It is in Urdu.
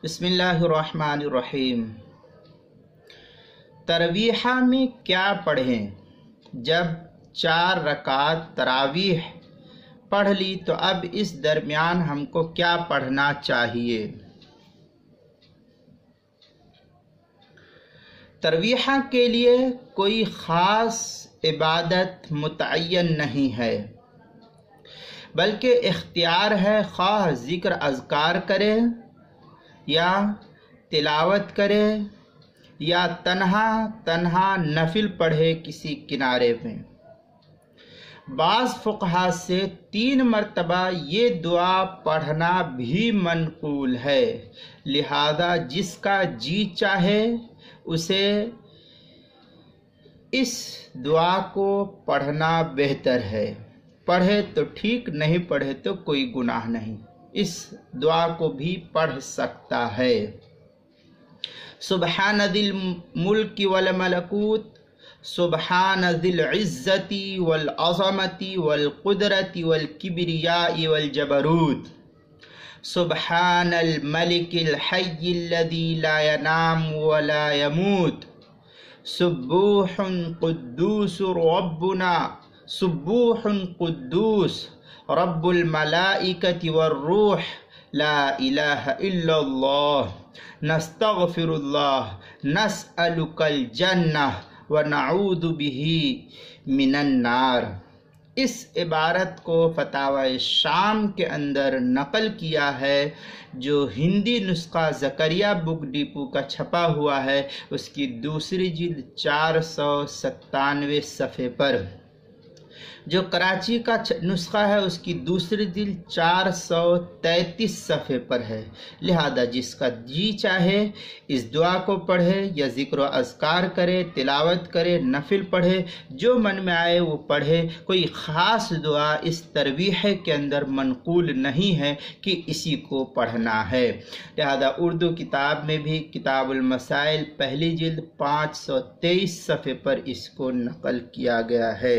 بسم اللہ الرحمن الرحیم۔ ترویحہ میں کیا پڑھیں؟ جب 4 رکعت تراویح پڑھ لی تو اب اس درمیان ہم کو کیا پڑھنا چاہیے؟ ترویحہ کے لیے کوئی خاص عبادت متعین نہیں ہے، بلکہ اختیار ہے، خواہ ذکر اذکار کرے یا تلاوت کرے یا تنہا نفل پڑھے کسی کنارے میں۔ بعض فقہا سے 3 مرتبہ یہ دعا پڑھنا بھی منقول ہے، لہذا جس کا جی چاہے اسے اس دعا کو پڑھنا بہتر ہے۔ پڑھے تو ٹھیک، نہیں پڑھے تو کوئی گناہ نہیں، اس دعا کو بھی پڑھ سکتا ہے۔ سبحان ذی الملک والملکوت، سبحان ذی العزت والعظمت والقدرت والکبریاء والجبروت، سبحان الملک الحی الذی لا ینام ولا یموت، سبوح قدوس ربنا، سبوح قدوس رب الملائکۃ والروح، لا الہ الا اللہ، نستغفر اللہ، نسألک الجنہ ونعوذ بہ من النار۔ اس عبارت کو فتاوی شام کے اندر نقل کیا ہے، جو ہندی نسخہ زکریا بک ڈپو کا چھپا ہوا ہے، اس کی دوسری جلد 497 صفحے پر۔ جو کراچی کا نسخہ ہے اس کی دوسری جلد 433 صفحے پر ہے، لہذا جس کا جی چاہے اس دعا کو پڑھے یا ذکر و اذکار کرے، تلاوت کرے، نفل پڑھے، جو من میں آئے وہ پڑھے۔ کوئی خاص دعا اس ترویح کے اندر منقول نہیں ہے کہ اسی کو پڑھنا ہے، لہذا اردو کتاب میں بھی کتاب المسائل پہلی جلد 523 صفحے پر اس کو نقل کیا گیا ہے۔